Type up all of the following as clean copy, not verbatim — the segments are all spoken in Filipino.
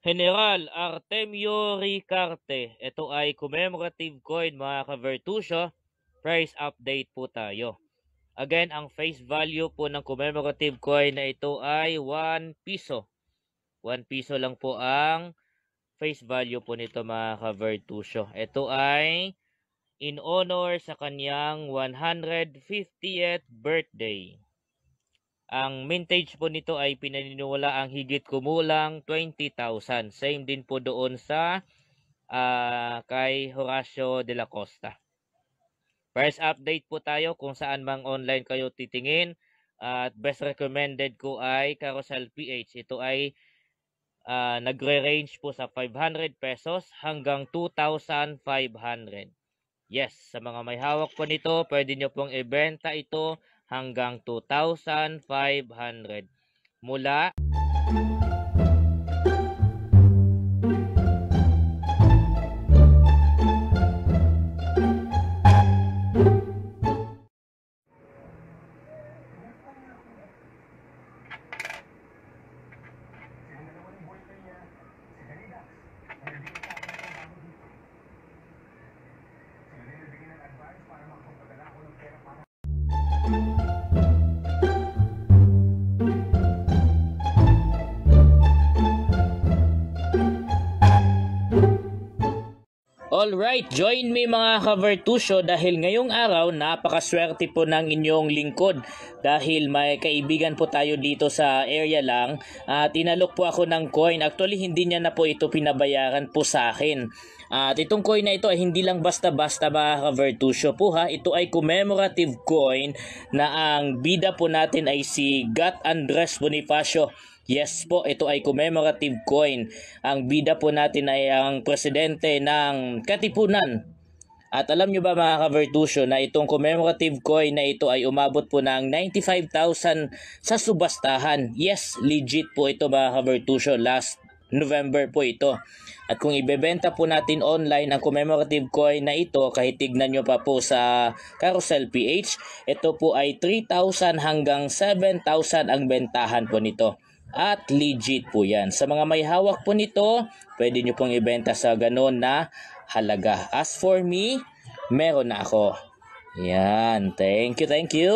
General Artemio Ricarte. Ito ay commemorative coin mga ka-Vertusio. Price update po tayo. Again, ang face value po ng commemorative coin na ito ay 1 piso. 1 piso lang po ang face value po nito mga ka-Vertusio. Ito ay in honor sa kanyang 150th birthday. Ang mintage po nito ay pinaniniwala ang higit kumulang 20,000. Same din po doon sa kay Horacio de la Costa. Price update po tayo kung saan mang online kayo titingin. At best recommended ko ay Carousel PH. Ito ay nagre-range po sa 500 pesos hanggang 2,500. Yes, sa mga may hawak po nito, pwede nyo pong ibenta ito hanggang 2,500. Mula Alright, join me mga ka-Vertusio dahil ngayong araw napakaswerte po ng inyong lingkod dahil may kaibigan po tayo dito sa area lang at inalok po ako ng coin. Actually hindi niya na po ito pinabayaran po sa akin. At itong coin na ito ay hindi lang basta-basta mga ka-Vertusio po ha. Ito ay commemorative coin na ang bida po natin ay si Gat Andres Bonifacio. Yes po, ito ay commemorative coin. Ang bida po natin ay ang presidente ng Katipunan. At alam nyo ba mga ka-Vertusio na itong commemorative coin na ito ay umabot po ng 95,000 sa subastahan. Yes, legit po ito mga ka-Vertusio. Last November po ito. At kung ibebenta po natin online ang commemorative coin na ito, kahit tignan nyo pa po sa Carousel PH, ito po ay 3,000 hanggang 7,000 ang bentahan po nito. At legit po yan. Sa mga may hawak po nito, pwede nyo pong ibenta sa ganon na halaga. As for me, meron na ako. Yan. Thank you, thank you.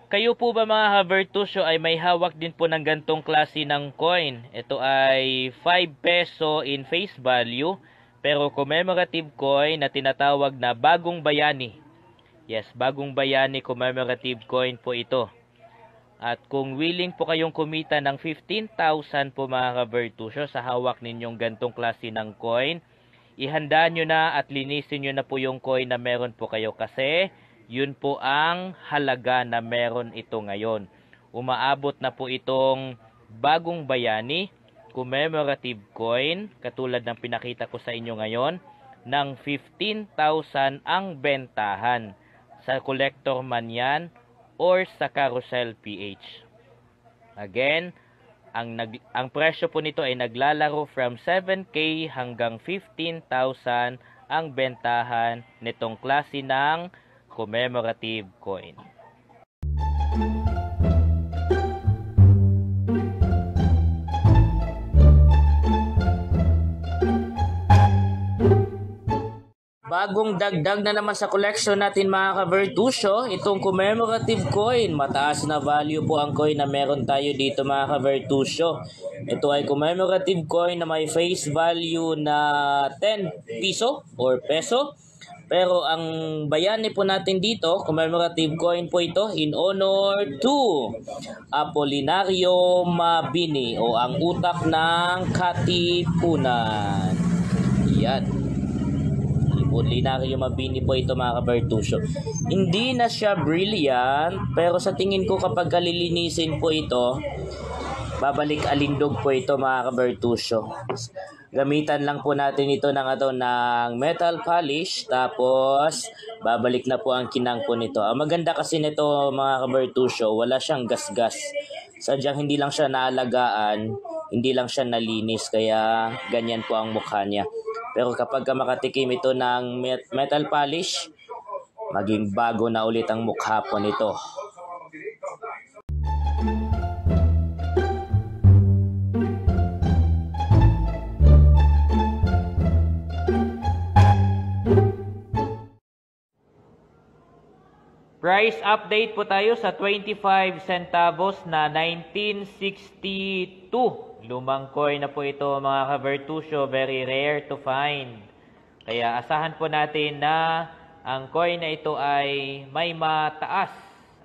Kayo po ba mga ka-Vertusio ay may hawak din po ng gantong klase ng coin? Ito ay 5 peso in face value pero commemorative coin na tinatawag na Bagong Bayani. Yes, Bagong Bayani commemorative coin po ito. At kung willing po kayong kumita ng 15,000 po mga ka-Vertusio sa hawak ninyong gantong klase ng coin, ihanda nyo na at linisin nyo na po yung coin na meron po kayo kasi yun po ang halaga na meron ito ngayon. Umaabot na po itong Bagong Bayani commemorative coin, katulad ng pinakita ko sa inyo ngayon, ng 15,000 ang bentahan. Sa collector man yan or sa Carousel PH. Again, ang presyo po nito ay naglalaro from 7K hanggang 15,000 ang bentahan nitong klase ng commemorative coin. Bagong dagdag na naman sa collection natin mga ka-Vertusio, itong commemorative coin. Mataas na value po ang coin na meron tayo dito mga ka-Vertusio. Ito ay commemorative coin na may face value na 10 piso or peso. Pero ang bayani po natin dito, commemorative coin po ito in honor to Apolinario Mabini o ang utak ng Katipunan. Yan. Apolinario Mabini po ito mga ka-Vertusio. Hindi na siya brilliant pero sa tingin ko kapag kalilinisin po ito, babalik alindog po ito mga ka-Vertusio. Gamitan lang po natin ito ng metal polish tapos babalik na po ang kinang po nito. Ang maganda kasi nito mga ka-Vertusio, wala siyang gasgas. Sadyang hindi lang siya naalagaan, hindi lang siya nalinis kaya ganyan po ang mukha niya. Pero kapag ka makatikim ito ng metal polish, maging bago na ulit ang mukha po nito. Price update po tayo sa 25 centavos na 1962. Lumang coin na po ito mga ka-Vertusio, very rare to find. Kaya asahan po natin na ang coin na ito ay may mataas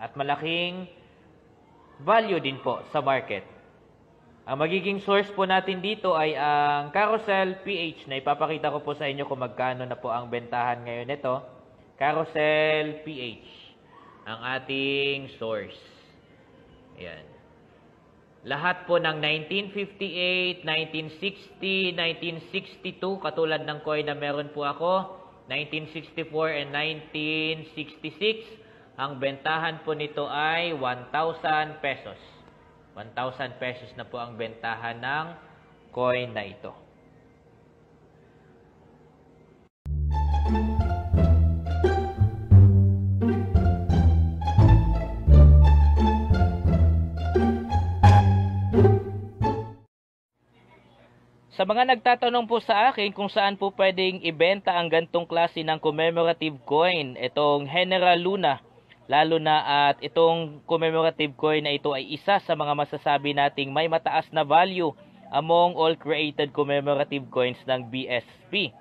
at malaking value din po sa market. Ang magiging source po natin dito ay ang Carousel PH na ipapakita ko po sa inyo kung magkano na po ang bentahan ngayon nito. Carousel PH ang ating source. Ayan. Lahat po ng 1958, 1960, 1962, katulad ng coin na meron po ako, 1964 and 1966, ang bentahan po nito ay 1,000 pesos. 1,000 pesos na po ang bentahan ng coin na ito. Sa mga nagtatanong po sa akin kung saan po pwedeng ibenta ang gantong klase ng commemorative coin, itong General Luna, lalo na at itong commemorative coin na ito ay isa sa mga masasabi nating may mataas na value among all created commemorative coins ng BSP.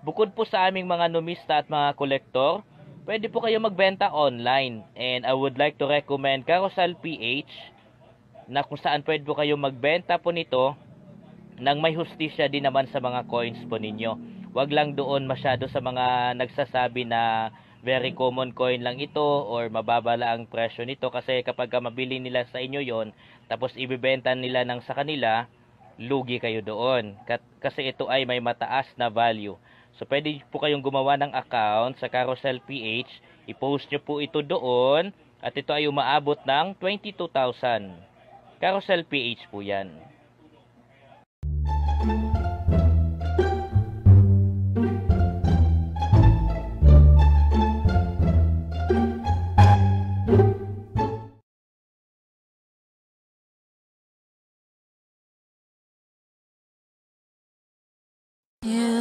Bukod po sa aming mga numista at mga kolektor, pwede po kayo magbenta online, and I would like to recommend Carousel PH na kung saan pwede po kayo magbenta po nito nang may hustisya din naman sa mga coins po ninyo. Huwag lang doon masyado sa mga nagsasabi na very common coin lang ito or mababa lang ang presyo nito, kasi kapag mabili nila sa inyo yon tapos ibibenta nila ng sa kanila, lugi kayo doon. Kasi ito ay may mataas na value. So pwede po kayong gumawa ng account sa Carousel PH, i-post nyo po ito doon at ito ay umaabot ng 22,000. Carousel PH po yan. You